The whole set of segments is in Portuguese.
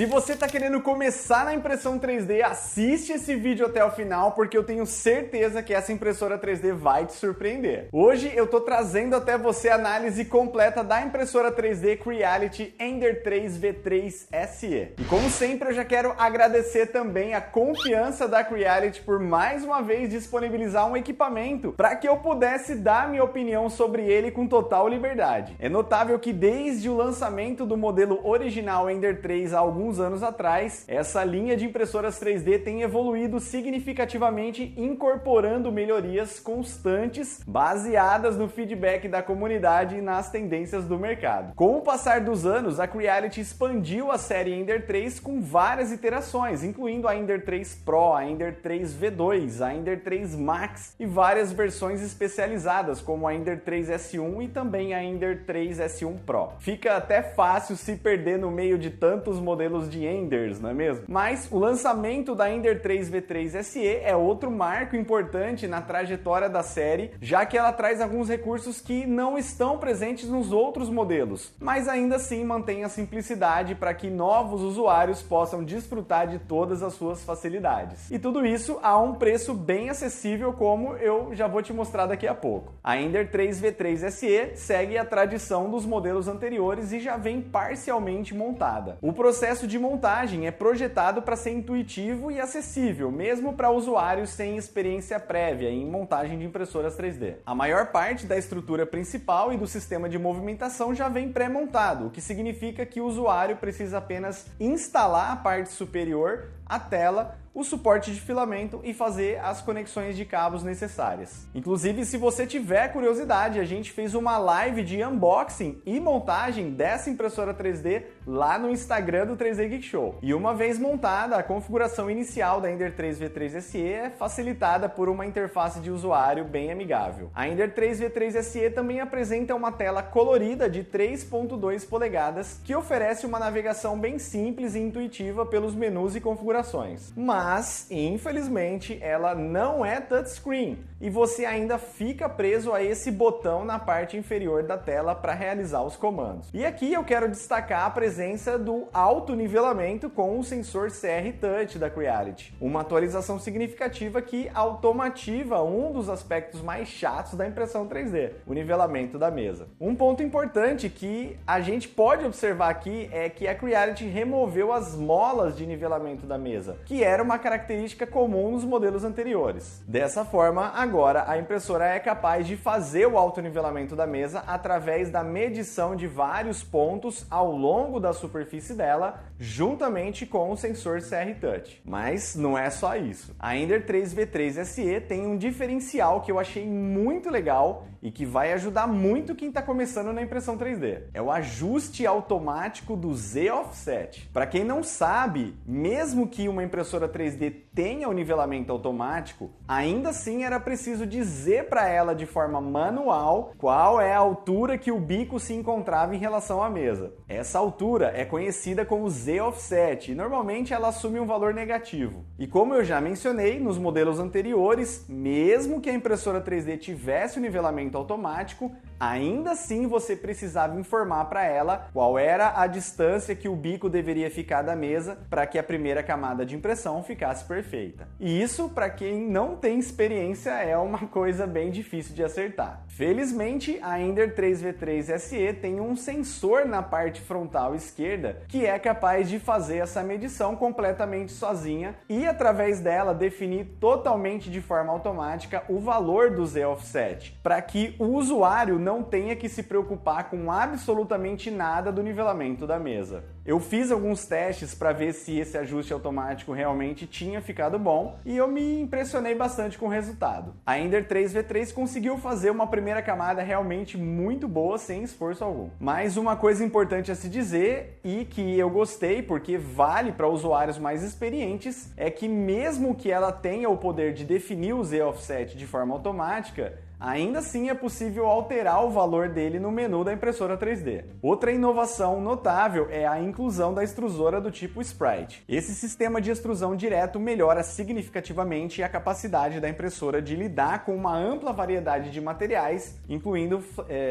Se você está querendo começar na impressão 3D, assiste esse vídeo até o final, porque eu tenho certeza que essa impressora 3D vai te surpreender. Hoje eu estou trazendo até você a análise completa da impressora 3D Creality Ender 3 V3 SE. E como sempre, eu já quero agradecer também a confiança da Creality por mais uma vez disponibilizar um equipamento para que eu pudesse dar minha opinião sobre ele com total liberdade. É notável que desde o lançamento do modelo original Ender 3 há alguns anos atrás, essa linha de impressoras 3D tem evoluído significativamente, incorporando melhorias constantes baseadas no feedback da comunidade e nas tendências do mercado. Com o passar dos anos, a Creality expandiu a série Ender 3 com várias iterações, incluindo a Ender 3 Pro, a Ender 3 V2, a Ender 3 Max e várias versões especializadas, como a Ender 3 S1 e também a Ender 3 S1 Pro. Fica até fácil se perder no meio de tantos modelos de Enders, não é mesmo? Mas o lançamento da Ender 3 V3 SE é outro marco importante na trajetória da série, já que ela traz alguns recursos que não estão presentes nos outros modelos, mas ainda assim mantém a simplicidade para que novos usuários possam desfrutar de todas as suas facilidades. E tudo isso a um preço bem acessível, como eu já vou te mostrar daqui a pouco. A Ender 3 V3 SE segue a tradição dos modelos anteriores e já vem parcialmente montada. O processo de montagem é projetado para ser intuitivo e acessível, mesmo para usuários sem experiência prévia em montagem de impressoras 3D. A maior parte da estrutura principal e do sistema de movimentação já vem pré-montado, o que significa que o usuário precisa apenas instalar a parte superior, a tela, o suporte de filamento e fazer as conexões de cabos necessárias. Inclusive, se você tiver curiosidade, a gente fez uma live de unboxing e montagem dessa impressora 3D lá no Instagram do 3D Geek Show. E uma vez montada, a configuração inicial da Ender 3 V3 SE é facilitada por uma interface de usuário bem amigável. A Ender 3 V3 SE também apresenta uma tela colorida de 3.2 polegadas que oferece uma navegação bem simples e intuitiva pelos menus e configurações. Mas, infelizmente, ela não é touchscreen e você ainda fica preso a esse botão na parte inferior da tela para realizar os comandos. E aqui eu quero destacar a presença do autonivelamento com o sensor CR Touch da Creality, uma atualização significativa que automativa um dos aspectos mais chatos da impressão 3D, o nivelamento da mesa. Um ponto importante que a gente pode observar aqui é que a Creality removeu as molas de nivelamento da mesa, que era uma característica comum nos modelos anteriores. Dessa forma, agora a impressora é capaz de fazer o autonivelamento da mesa através da medição de vários pontos ao longo da superfície dela, juntamente com o sensor CR Touch. Mas não é só isso. A Ender 3 V3 SE tem um diferencial que eu achei muito legal e que vai ajudar muito quem está começando na impressão 3D. É o ajuste automático do Z-Offset. Para quem não sabe, mesmo que uma impressora 3D tenha o nivelamento automático, ainda assim era preciso dizer para ela de forma manual qual é a altura que o bico se encontrava em relação à mesa. Essa altura é conhecida como Z-Offset e normalmente ela assume um valor negativo. E como eu já mencionei, nos modelos anteriores, mesmo que a impressora 3D tivesse o nivelamento automático, ainda assim você precisava informar para ela qual era a distância que o bico deveria ficar da mesa para que a primeira camada de impressão ficasse perfeita. E isso, para quem não tem experiência, é uma coisa bem difícil de acertar. Felizmente, a Ender 3 V3 SE tem um sensor na parte frontal esquerda que é capaz de fazer essa medição completamente sozinha e, através dela, definir totalmente de forma automática o valor do Z-Offset, para que o usuário não tenha que se preocupar com absolutamente nada do nivelamento da mesa. Eu fiz alguns testes para ver se esse ajuste automático realmente tinha ficado bom e eu me impressionei bastante com o resultado. A Ender 3 V3 conseguiu fazer uma primeira camada realmente muito boa sem esforço algum. Mas uma coisa importante a se dizer e que eu gostei porque vale para usuários mais experientes é que mesmo que ela tenha o poder de definir o Z-Offset de forma automática, ainda assim é possível alterar o valor dele no menu da impressora 3D. Outra inovação notável é a inclusão da extrusora do tipo Sprite. Esse sistema de extrusão direto melhora significativamente a capacidade da impressora de lidar com uma ampla variedade de materiais, incluindo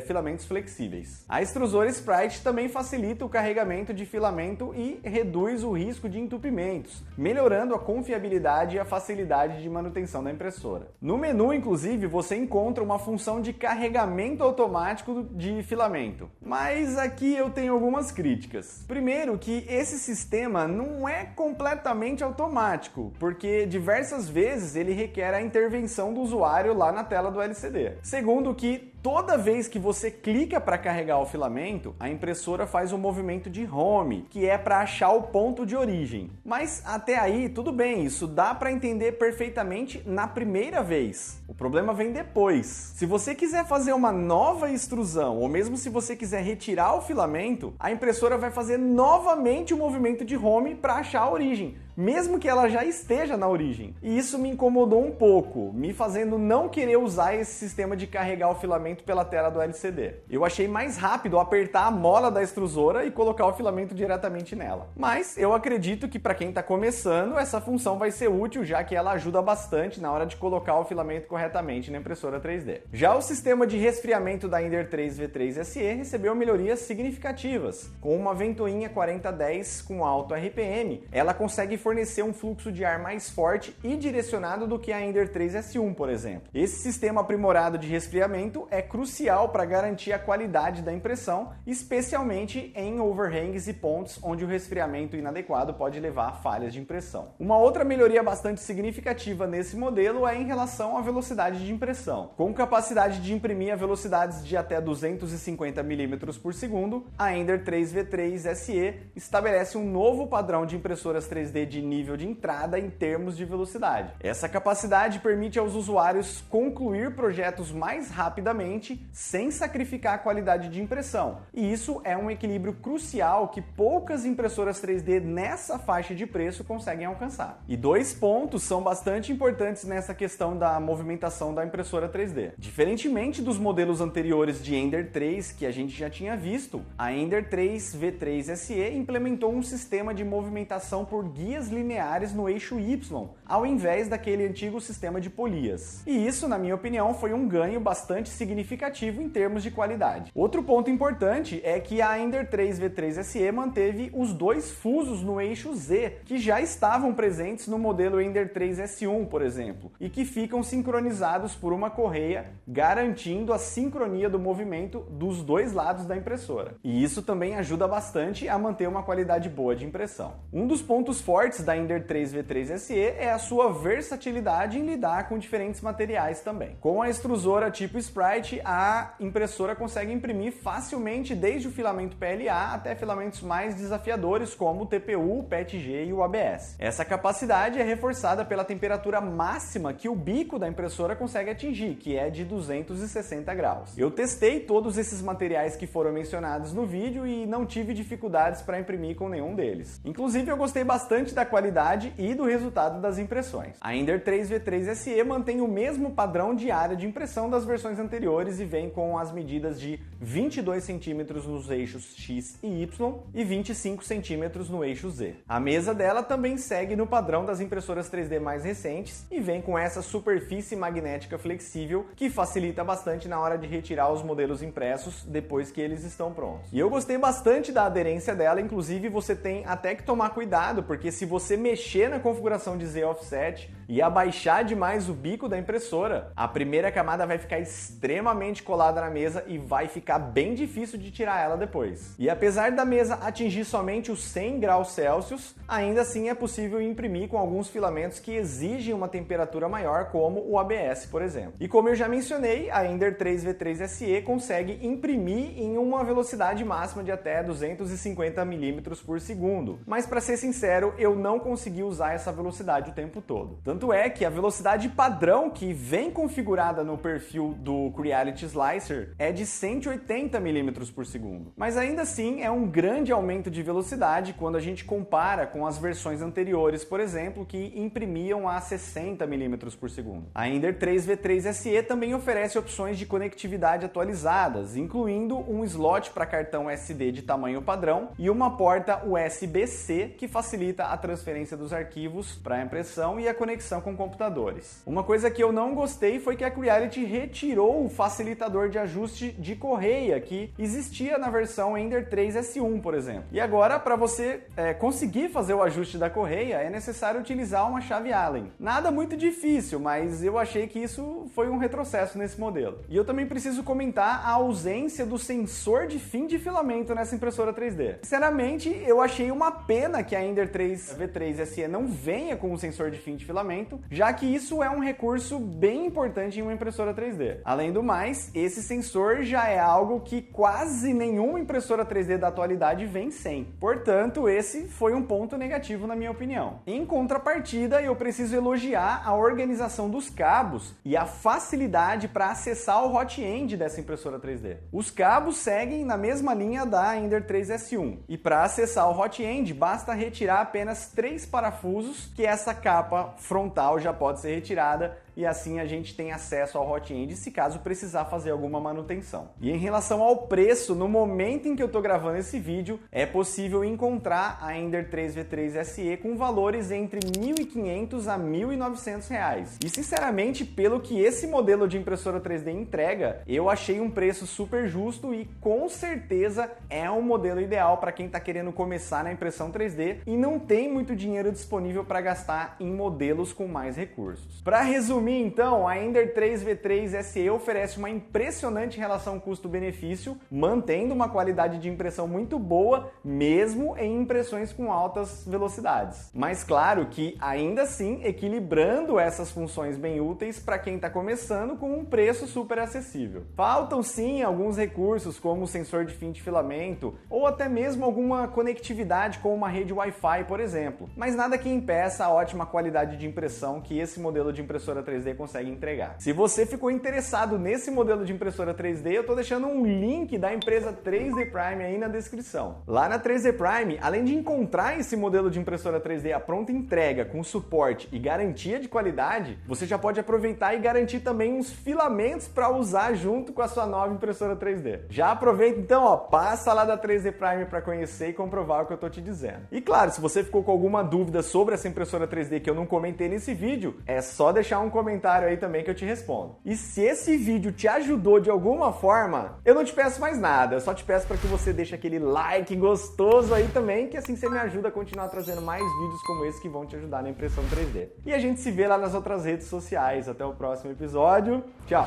filamentos flexíveis. A extrusora Sprite também facilita o carregamento de filamento e reduz o risco de entupimentos, melhorando a confiabilidade e a facilidade de manutenção da impressora. No menu, inclusive, você encontra uma função de carregamento automático de filamento. Mas aqui eu tenho algumas críticas. Primeiro, que esse sistema não é completamente automático, porque diversas vezes ele requer a intervenção do usuário lá na tela do LCD. Segundo, que toda vez que você clica para carregar o filamento, a impressora faz um movimento de home, que é para achar o ponto de origem. Mas até aí, tudo bem, isso dá para entender perfeitamente na primeira vez. O problema vem depois. Se você quiser fazer uma nova extrusão, ou mesmo se você quiser retirar o filamento, a impressora vai fazer novamente o movimento de home para achar a origem, mesmo que ela já esteja na origem. E isso me incomodou um pouco, me fazendo não querer usar esse sistema de carregar o filamento pela tela do LCD. Eu achei mais rápido apertar a mola da extrusora e colocar o filamento diretamente nela. Mas eu acredito que para quem está começando, essa função vai ser útil, já que ela ajuda bastante na hora de colocar o filamento corretamente na impressora 3D. Já o sistema de resfriamento da Ender 3 V3 SE recebeu melhorias significativas. Com uma ventoinha 4010 com alto RPM, ela consegue fornecer um fluxo de ar mais forte e direcionado do que a Ender 3 S1, por exemplo. Esse sistema aprimorado de resfriamento é crucial para garantir a qualidade da impressão, especialmente em overhangs e pontos onde o resfriamento inadequado pode levar a falhas de impressão. Uma outra melhoria bastante significativa nesse modelo é em relação à velocidade de impressão. Com capacidade de imprimir a velocidades de até 250 mm por segundo, a Ender 3 V3 SE estabelece um novo padrão de impressoras 3D de nível de entrada em termos de velocidade. Essa capacidade permite aos usuários concluir projetos mais rapidamente, sem sacrificar a qualidade de impressão. E isso é um equilíbrio crucial que poucas impressoras 3D nessa faixa de preço conseguem alcançar. E dois pontos são bastante importantes nessa questão da movimentação da impressora 3D. Diferentemente dos modelos anteriores de Ender 3 que a gente já tinha visto, a Ender 3 V3 SE implementou um sistema de movimentação por guias lineares no eixo Y, ao invés daquele antigo sistema de polias. E isso, na minha opinião, foi um ganho bastante significativo em termos de qualidade. Outro ponto importante é que a Ender 3 V3 SE manteve os dois fusos no eixo Z, que já estavam presentes no modelo Ender 3 S1, por exemplo, e que ficam sincronizados por uma correia, garantindo a sincronia do movimento dos dois lados da impressora. E isso também ajuda bastante a manter uma qualidade boa de impressão. Um dos pontos fortes da Ender 3 V3 SE é a sua versatilidade em lidar com diferentes materiais também. Com a extrusora tipo Sprite, a impressora consegue imprimir facilmente desde o filamento PLA até filamentos mais desafiadores como o TPU, o PETG e o ABS. Essa capacidade é reforçada pela temperatura máxima que o bico da impressora consegue atingir, que é de 260 graus. Eu testei todos esses materiais que foram mencionados no vídeo e não tive dificuldades para imprimir com nenhum deles. Inclusive, eu gostei bastante da qualidade e do resultado das impressões. A Ender 3 V3 SE mantém o mesmo padrão de área de impressão das versões anteriores e vem com as medidas de 22 cm nos eixos X e Y e 25 cm no eixo Z. A mesa dela também segue no padrão das impressoras 3D mais recentes e vem com essa superfície magnética flexível que facilita bastante na hora de retirar os modelos impressos depois que eles estão prontos. E eu gostei bastante da aderência dela, inclusive você tem até que tomar cuidado, porque se você mexer na configuração de Z Offset e abaixar demais o bico da impressora, a primeira camada vai ficar extremamente colada na mesa e vai ficar bem difícil de tirar ela depois. E apesar da mesa atingir somente os 100 graus Celsius, ainda assim é possível imprimir com alguns filamentos que exigem uma temperatura maior, como o ABS, por exemplo. E como eu já mencionei, a Ender 3 V3 SE consegue imprimir em uma velocidade máxima de até 250 mm por segundo. Mas para ser sincero, eu não consegui usar essa velocidade o tempo todo. Tanto é que a velocidade padrão que vem configurada no perfil do Creality Slicer é de 180 mm por segundo. Mas ainda assim é um grande aumento de velocidade quando a gente compara com as versões anteriores, por exemplo, que imprimiam a 60 mm por segundo. A Ender 3 V3 SE também oferece opções de conectividade atualizadas, incluindo um slot para cartão SD de tamanho padrão e uma porta USB-C que facilita a transferência dos arquivos para a impressão e a conexão com computadores. Uma coisa que eu não gostei foi que a Creality retirou o facilitador de ajuste de correia que existia na versão Ender 3 S1, por exemplo. E agora, para você conseguir fazer o ajuste da correia, é necessário utilizar uma chave Allen. Nada muito difícil, mas eu achei que isso foi um retrocesso nesse modelo. E eu também preciso comentar a ausência do sensor de fim de filamento nessa impressora 3D. Sinceramente, eu achei uma pena que a Ender 3 V3 SE não venha com um sensor de fim de filamento, já que isso é um recurso bem importante em uma impressora 3D. Além do mais, esse sensor já é algo que quase nenhuma impressora 3D da atualidade vem sem. Portanto, esse foi um ponto negativo na minha opinião. Em contrapartida, eu preciso elogiar a organização dos cabos e a facilidade para acessar o hot end dessa impressora 3D. Os cabos seguem na mesma linha da Ender 3 S1 e para acessar o hot end basta retirar apenas 3 parafusos que essa capa frontal já pode ser retirada e assim a gente tem acesso ao hot end se caso precisar fazer alguma manutenção. E em relação ao preço, no momento em que eu estou gravando esse vídeo, é possível encontrar a Ender 3 V3 SE com valores entre R$ 1.500 a R$ 1.900. E sinceramente, pelo que esse modelo de impressora 3D entrega, eu achei um preço super justo e com certeza é um modelo ideal para quem está querendo começar na impressão 3D e não tem muito dinheiro disponível para gastar em modelos com mais recursos. Para resumir então, a Ender 3 V3 SE oferece uma impressionante relação custo-benefício, mantendo uma qualidade de impressão muito boa, mesmo em impressões com altas velocidades. Mas claro que ainda assim equilibrando essas funções bem úteis para quem está começando com um preço super acessível. Faltam sim alguns recursos como o sensor de fim de filamento ou até mesmo alguma conectividade com uma rede Wi-Fi, por exemplo, mas nada que impeça a ótima qualidade de impressão que esse modelo de impressora 3D consegue entregar. Se você ficou interessado nesse modelo de impressora 3D, eu estou deixando um link da empresa 3D Prime aí na descrição. Lá na 3D Prime, além de encontrar esse modelo de impressora 3D à pronta entrega, com suporte e garantia de qualidade, você já pode aproveitar e garantir também uns filamentos para usar junto com a sua nova impressora 3D. Já aproveita então, ó, passa lá da 3D Prime para conhecer e comprovar o que eu estou te dizendo. E claro, se você ficou com alguma dúvida sobre essa impressora 3D que eu não comentei nesse vídeo, é só deixar um comentário aí também que eu te respondo. E se esse vídeo te ajudou de alguma forma, eu não te peço mais nada, eu só te peço para que você deixe aquele like gostoso aí também, que assim você me ajuda a continuar trazendo mais vídeos como esse que vão te ajudar na impressão 3D. E a gente se vê lá nas outras redes sociais. Até o próximo episódio. Tchau!